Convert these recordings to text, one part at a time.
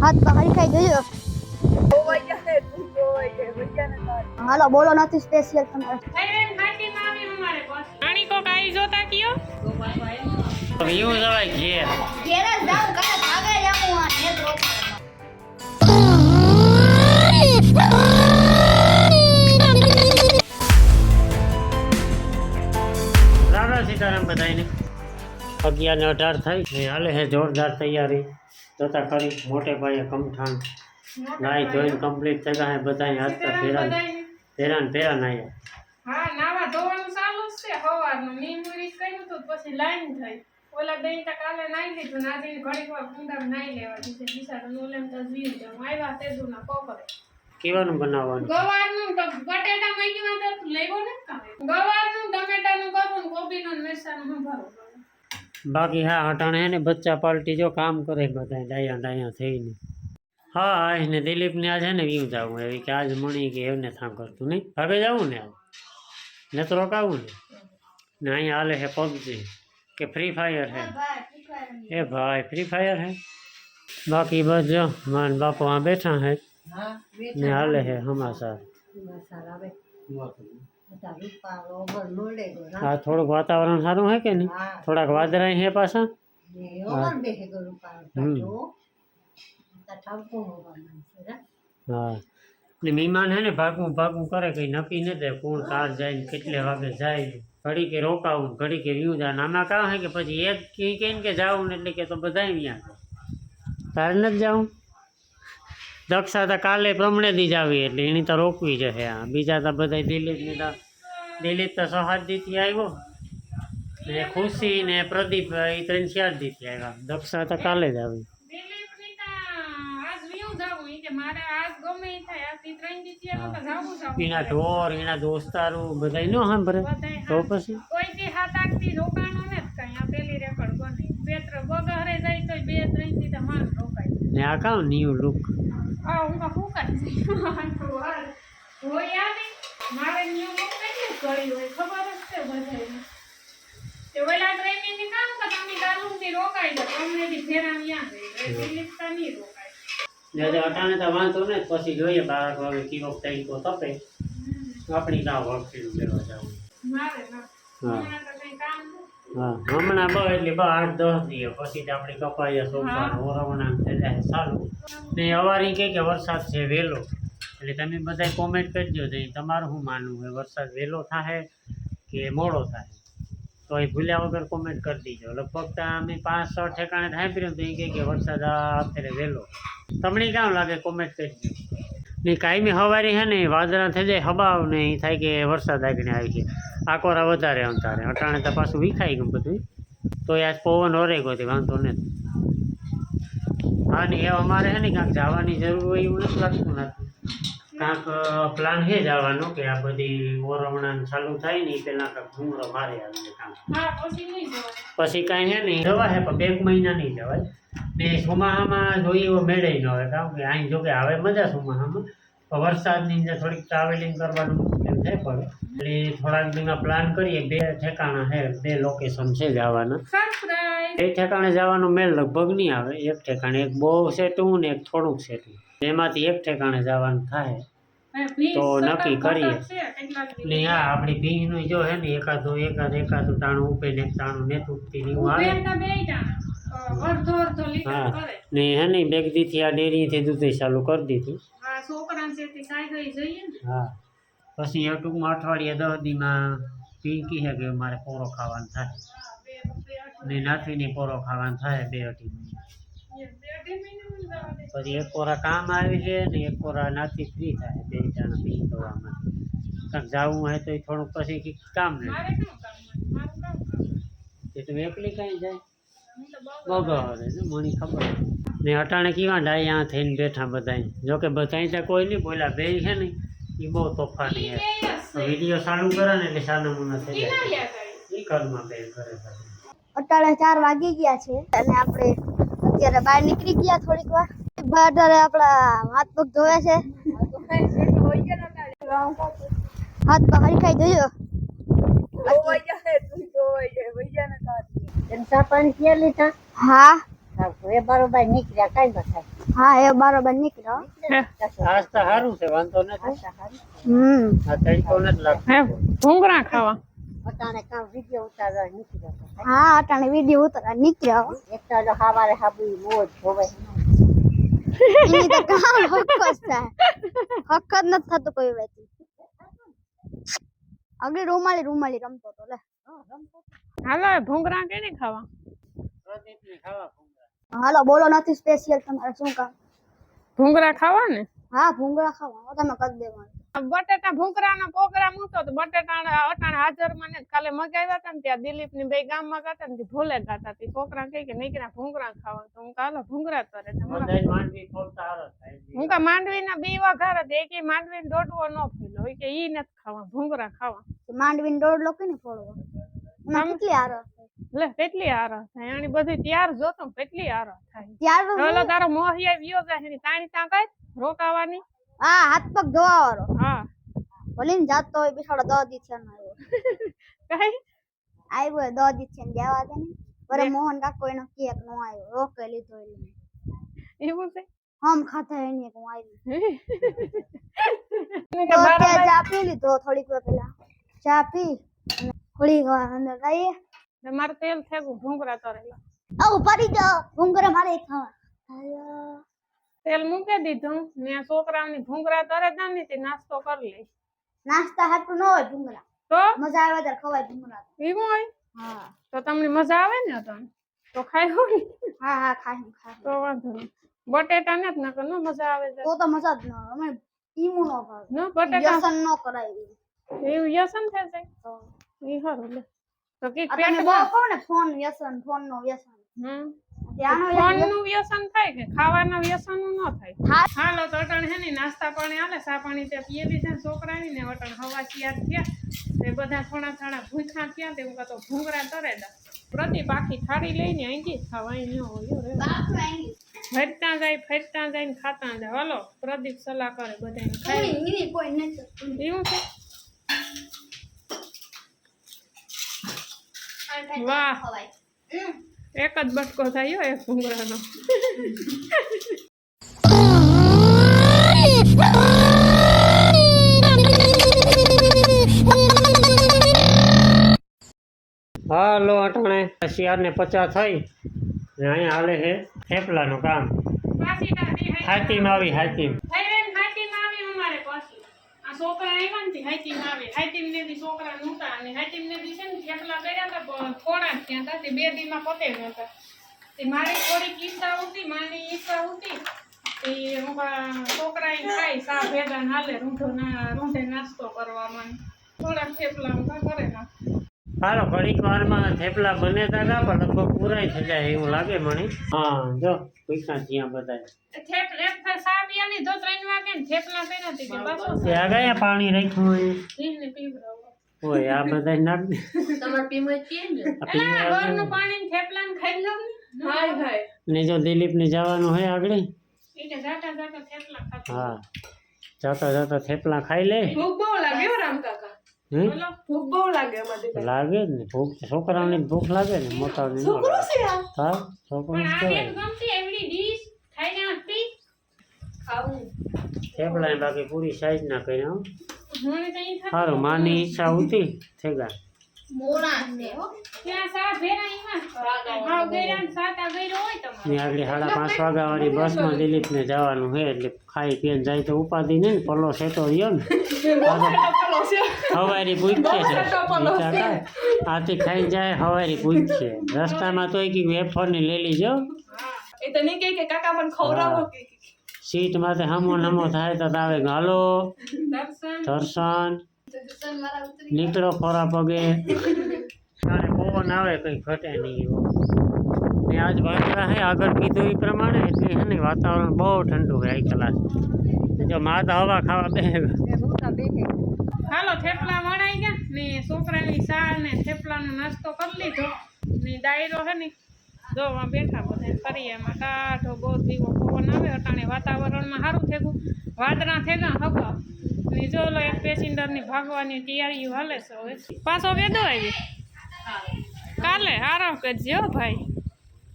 હાથ પકડી ખાઈ જોજો. હાલો બોલો નથી સ્પેશિયલ તમારે. પાણી કો કાઈ જોતા કયો વ્યૂ જવાય ઘેર ઘેરે જાવ કાલે ભાગે જામું આ ને રોક. રામ સીતારામ બધાને 11:18 થઈ હાલે હે જોરદાર તૈયારી જોતા કરી મોટે ભાઈએ કમઠાણ નાઈ જોઈને કમ્પ્લીટ થઈ ગયા બધા હાથ ફેરા નાયા. હા નાવા ધોવાનું ચાલુ જ છે સવારનું નીમુરી કર્યું તો પછી લાઈન થઈ ઓલા બેન તો કાલે નાઈ લીધું ને આજે ઘડીક વાર કુંડામાં નાઈ લેવા દીધે બિચારા ઓલેમ તો જીવ જાઉં આવ્યા તેજુના કોકરે કેવાનું બનાવવાનું ગવારનું તો બટેટા મઈમાં તો લેવો ને કામે ગવારનું ટમેટાનું કરું ને કોબીનું ને મરચાનું સંભાળું બાકી હા અટાણે હે ને બચ્ચા પાલટી જો કામ કરે બધા ડાયા થઈને. હા એને દિલીપને આજ હે ને વ્યૂ જાવું એવી કે આજ મણી કે એમને થામ કરતું નહીં ભાગે જવું ને આજ ને તો રોકાવું ને અહીંયા હાલે હે પબજી કે ફ્રી ફાયર હે એ ભાઈ ફ્રી ફાયર હે. બાકી બસ જો માન બાપો આ બેઠા હે ને હાલે હે હમાસાર. હા થોડુંક વાતાવરણ સારું હે કે નહીં થોડાક વાદળા હે પાછા. હા ને મહેમાન હે ને ભાગવું કરે કંઈ નક્કી ન દે કોણ કાર જાય ને કેટલે વાગે જાય ઘડી કે રોકાવું ઘડી કે વ્યૂ જાય આમાં કાં હે કે પછી એક કહીને કે જાવું ને એટલે કે તો બધા ત્યાં તારે નથી જાવું. દક્ષા તો કાલે પ્રમણે દી જ આવી એટલે એની તો રોકવી જશે. આ બીજા તો બધા દિલીપ તો સહાદ દીથી આવ્યો ને ખુશી ને પ્રદીપ એ 3-4 દીથી આવ્યા. દક્ષા તો કાલે જ આવી. એના ઢોર એના દોસ્તારું બધા ન સાંભળે તો પછી કોઈ થી 7-8 થી રોકાણો ને કઈ આ પેલી રેકર્ડ બની પેત્ર બગહરે જાય તો 2-3 થી તો માન રોકાય ને આ કામ ન્યુ લુક આ હું કરી હોય આની મારે ન્યુ લુક કેટલી કરી હોય ખબર જ છે બધાને તે ઓલા ટ્રેનિંગ ની કામ તો તમે ગાલું થી રોકાઈ જાય તમને થી ફેરાની યાદ રહે દિલ્હી તા ની રોકાય ને અટાણે તો વાંધો ને પછી જોઈએ 12 વાગે કીવો થઈ તો તપે આપણી ના વખતી લેવા જવું મારે ના હા હમણાં તો કઈ કામ હા હમણાં એટલે 8-10 દિવસ પછી જ આપણી કપાયા સોમવાર ઓરવણા થઈ જાય સારું. ને અવારી કે વરસાદ છે વહેલો એટલે તમે બધા કોમેન્ટ કરજો તો તમારું શું માનવું છે વરસાદ વહેલો થાય કે મોડો થાય તો એ ભૂલ્યા વગર કોમેન્ટ કરી દીજો. લગભગ તો અમે 5-6 ઠેકાણે થાય પીર્યું તો એ કે વરસાદ અત્યારે વહેલો તમને કેમ લાગે કોમેન્ટ કરજો. ને કાયમી હવારી છે ને વાદળા થઈ જાય હબાવ ને એ થાય કે વરસાદ આગળ આવી છે આકોરા વધારે અંતારે અટાણે તો પાછું વિખાઈ ગયું બધું તો આજ પવન ઓરે ગયો વાંધો નથી. હા ને એ અમારે છે ને કાંઈક જવાની જરૂર હોય એવું નથી લાગતું નથી કાંઈક પ્લાન છે જવાનો કે આ બધી ઓરવણા ચાલુ થાય ને એ પહેલાં કાંઈક ઘૂમરો મારે આવીને કામ હા પછી નહીં જવાય પછી કાંઈ છે નહીં જવા છે પણ 1 મહિના નહીં જવાય. ને ચોમાસામાં જોઈએ એવો મેળે ન હોય કારણ કે અહીં જોકે આવે મજા ચોમાસામાં પણ વરસાદની અંદર થોડીક ટ્રાવેલિંગ કરવાનું એમ થાય પડે એટલે થોડાક દીમાં પ્લાન કરીએ. 2 ઠેકાણા છે 2 લોકેશન છે જવાના. સરપ્રાઈઝ 2 ઠેકાણે જવાનો મેળ લગભગ નહીં આવે. એક ઠેકાણે એક બહુ સેટું ને એક થોડુંક સેટું એમાંથી એક ઠેકાણે જવાનું થાય તો નક્કી કરીએ. ને હા આપણી ભીંનું જો હે ને એકાદું ટાણું ઉપે ને એક ટાણું ને તૂટતી ને એવું આવે. હા ને હે ને બેગદીથી આ ડેરીથી દૂધ ચાલુ કરી દીધું. હા પછી એ ટૂંકમાં અઠવાડિયે 10 દીમાં પિંકી છે કે મારે પોરો ખાવાનું થાય ને નાથવીની પોરો ખાવાનું થાય 2-2.5 પછી એક પોરા કામ આવી છે ને એક પોરા નાથી ફ્રી થાય 2 જણા પી દવામાં કાંઈક જવું હોય તો એ થોડુંક પછી કામ નહીં એ તો એકલી કાંઈ જાય બગડે મને ખબર ને અટાણે કેવા ડાયા થઈને બેઠા બધા જોકે બધા ત્યાં કોઈ નહીં બોલ્યા બે છે ને એ બહુ તોફાની છે વિડીયો ચાલુ કરે ને એટલે સાના મુના થઈ જાય એ ઘરમાં બે ઘરે અત્યારે 4 વાગી ગયા છે અને આપણે અત્યારે બહાર નીકળી ગયા થોડીક વાર બહાર આપણા હાથ પગ ધોયા છે હાથ પગ હરી ખાઈ જોયો પાણી પીએ લીધા હા એ બરોબર નીકળ્યા કઈ બતાય હા એ બરોબર નીકળ્યો હે આજ તો સારું છે, વાંધો નથી. આ તડકો નથી લાગતો. હે ભૂંગળા ખાવા હા અટાણે વિડીયો ઉતરા નીકળ્યો એની તો કામ હક જ થાય, હક જ નથી થતું કોઈ વેતી. આગળ રૂમાલી રમતો તો લે. હાલો એ ભૂંગળા કેને ખાવા પ્રદીપને ખાવા ભૂંગળા. હાલો બોલો નથી સ્પેશિયલ તમારે શું કામ? ભૂંગળા ખાવા ને હા ભૂંગળા ખાવા તમે કરી દેવાનું. બટેટા ભૂંગળાનો પ્રોગ્રામ હતો તો બટેટા અટાણે હાજરમાં ને કાલે મગાવ્યા હતા ને ત્યાં દિલીપ ની બે ગામમાં ગયા ને ભૂલે ગાતા હતી. છોકરા કહે કે નીકળ્યા ભૂંગળા ખાવા તો હું કાલો ભૂંગળા કરે બધાય માંડવી ફોડતા હારો થાય. હું કા માંડવી ના બે વઘાર હતી એક માંડવી ને દોડવો ન ફેલો કે ઈ નથી ખાવા ભૂંગળા ખાવા. માંડવીને દોઢ લોકો ને ફોડવો એમાં કેટલી આરો લે કેટલી આરો થાય આની બધી તૈયાર જોતો કેટલી આરો થાય. ત્યાર ઓલો તારો મોહિયા વિયો જાય એની તાણી ત્યાં કઈ રોકાવાની. હા હાથ પગ ધોવા વાળો હા ભલે ને જાતો હોય બિચારો 10 દી છે ને કઈ આવ્યો 10 દી છે ને જવા દે ને બરે મોહન કાકો એનો કેક નો આવ્યો રોકે લીધો એટલે એવું છે હમ ખાતા એની હું આવી કે તો બાર ત્યાં ચા પી લીધો થોડીક વાર પહેલા ચા પી અને થોડીક વાર અંદર જઈએ મારે તેલ થેગું ભૂંગળા તરેલા આવ પડી જાઓ ભૂંગરા મારે ખાવા તેલ મૂકી દીધું ને છોકરાઓની ભૂંગળા તરે તા ને તે નાસ્તો કરી લે. નાસ્તા હાટું ન હોય ભૂંગરા તો મજા આવે ત્યારે ખવાય ભૂંગરા એવું હોય હા તો તમને મજા આવે ને તો ખાઈ હો ને હા ખાય તો વાંધો નહીં. બટેટા ને જ નકર ન મજા આવે છે. તો મજા જ ન આવે અમે ઈમુ નો ભાવે ન બટેટા વ્યસન ન કરાય એવું વ્યસન થશે તો ઈ હારું લે તો કે તમે પેટ બહુ કહો ને ફોન વ્યસન ફોન નો વ્યસન ત્યાંનો ફોન નું વ્યસન થાય કે ખાવાના વ્યસન નું ન થાય. હા હાલો તો અટણ હે ને નાસ્તા પાણી હાલે ચા પાણી તે પીએ દીધા છોકરાની ને અટણ હવા તૈયાર થયા તે બધા થોડા ભૂખ્યા થયા તે હું તો ભૂંગળા તરે દા પ્રદીપ આખી થાળી લઈને અહીંથી ખાવા અહીં ન હોય ફરતા જાય ને ખાતા જાય. હાલો પ્રદીપ સલાહ કરે બધાને ખાઈ કોઈ નથી એવું છે. વાહ એક જ બટકો થાય એક ભૂંગળાનો. હાલો અટાણે 4:50 થઈ ને અહીંયા હાલે છે થેપલાનું કામ. પાછી તારી હાતીમ આવી હાતીમ. હાઈટીમ આવી અમારે પાછી આ છોકરા આવ્યા ને હાઈટીમ આવી હાઈટીમ ને બી છોકરા નહોતા અને હાઈટીમ ને બી છે ને થેપલા કર્યા હતા થોડા થયા હતા તે 2 દીમાં પતે નહોતા. તે મારી થોડીક ઈચ્છા હતી મારી ઈચ્છા હતી તે છોકરા ખાઈ સા ભેગા હાલે રૂંઢે નાસ્તો કરવામાં થોડા થેપલા કરે ના. હાલો ઘડીક વારમાં થેપલા બને હતા પણ લગભગ પૂરાય થઈ જાય એવું લાગે મને. હા જો પૈસા ત્યાં બધા સા પીયા લીધો 3 વાગે ને થેપલા કર્યા હતી કે પાછો ત્યાં ગયા પાણી રાખ્યું હોય ઘીને પીવડાવો હોય આ બધા નાખ દે. તમારે પીમાં જ પીએ ને એલા ઘરનું પાણી ને થેપલા ને ખાઈ લો ને હાય ને જો દિલીપ ને જવાનું હોય આગળ એટલે જાતા થેપલા ખાતા જાતા જાતા થેપલા ખાઈ લે. ભૂખ બહુ લાગે હો રામ કાકા હમ? બોલો ભૂખ બહુ લાગે અમારે લાગે જ ને ભૂખ છોકરાઓને ભૂખ લાગે ને મોટાઓને ન છોકરો લાગે. છે આ હા છોકરું પણ આ કહેવાય. બેન ગમતી એવડી ડીશ ખાઈને હતી ખાવું થેપલા ને બાકી પૂરી સાઈઝ ના કર્યા હો. મને તો ઈ સારું માની ઈચ્છા હતી થેગા મોણા છે હો ત્યાં સા ભેરા ઈમાં હાવ ગયરા ને સાતા ગયરો હોય તમારે ને આગળ 5:30 વાગ્યાવાળી બસમાં દિલીપને જવાનું છે એટલે ખાઈ પીને જાય તો ઉપાધિ નહીં ને પલ્લો સેટો રહ્યો ને હવારી પૂછશે છે આથી ખાઈ જાય હવારી પૂછશે રસ્તામાં તો એક વેફરની લઈ લીજો. એ તો નહીં કે કાકા મને ખવડાવો કે સીટમાં હમો થાય તો આવે હાલો દર્શન દર્શન નીકળો ખોરા પગે ત્યારે પવન આવે કંઈ ઘટે નહીં એવો. ને આજ વાંદરા હે આગળ કીધું એ પ્રમાણે એટલે છે ને વાતાવરણ બહુ ઠંડુ હોય આ કલાક. જો માતા હવા ખાવા બે હાલો થેપલા વણાઈ ગયા ને છોકરાની સા ને થેપલાનો નાસ્તો કરી લીધો ને ડાયરો હે ને જોવા બેઠા બધા કરીએ એમાં કાઢો બહુ દીવો પવન આવે અટાણે વાતાવરણમાં સારું થેગું વાદળા થેગા હવા ને જો લો એક પેસેન્જરની ભાગવાની તૈયારીઓ હાલે છે હવે પાછો વેદો આવી કાલે આરામ કરજે હો ભાઈ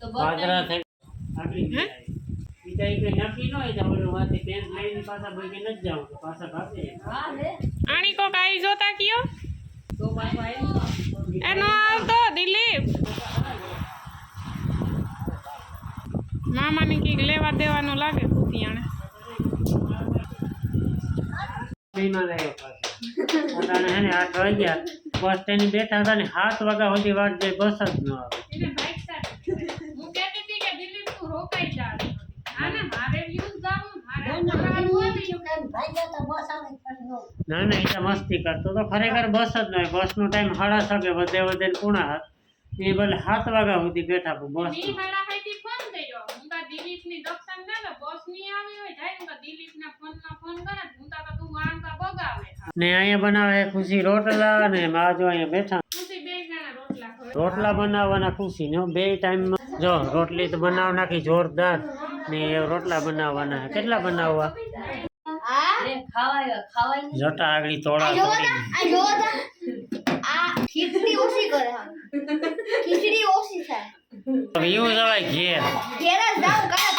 તો વાદળા થઈ હે ઈ કઈ નક્કી ન હોય તો ઓલું વાથી પેન્ટ લઈને પાછા ભાઈ નથી જાવ તો પાછા ભાગે આણી કોક આવી જોતા કયો એનો આવતો દિલીપ મામાની કઈક લેવા દેવાનું લાગે કુતિયાણે મહિના લાગ્યો પાછો અટાણે હે ને 8 વાગ્યા બસ સ્ટેન્ડ બેઠા હતા ને 7 વાગ્યા સુધી વાટ જાય બસ જ ન આવે એને બાઈક સાથે હું કહેતી હતી કે દિલીપ તું રોકાઈ જા આને મારે વ્યૂઝ ગાવું મારે કરવાનું હોય ને ના ના એ તો મસ્તી કરતો તો ખરેખર બસ જ ન હોય બસનો ટાઈમ 6:30 વધે વધે ને પૂણા હાથ એ ભલે 7 વાગ્યા સુધી બેઠા બસ ની હાડા હાઈથી ફોન કર્યો હું કા દિલીપ ની દક્ષણ ના લે બોસ ની આવી હોય જાય હું કા દિલીપ ના ફોન કરે હું તા તું આમ કા બગાવે ને અહીંયા બનાવે ખુશી રોટલા ને માજો અહીંયા બેઠા ખુશી બે જણા રોટલા ખવડાવે રોટલા બનાવવાના ખુશી ને બે ટાઈમ જો રોટલી તો બનાવ નાખી જોરદાર ને રોટલા બનાવવાના કેટલા બનાવવા જટા આગળ તોડા આ ખીચડી ઓછી કરે ખીચડી ઓછી થાય એવું જવાય ઘેર ઘેર જ જાઉં કાલે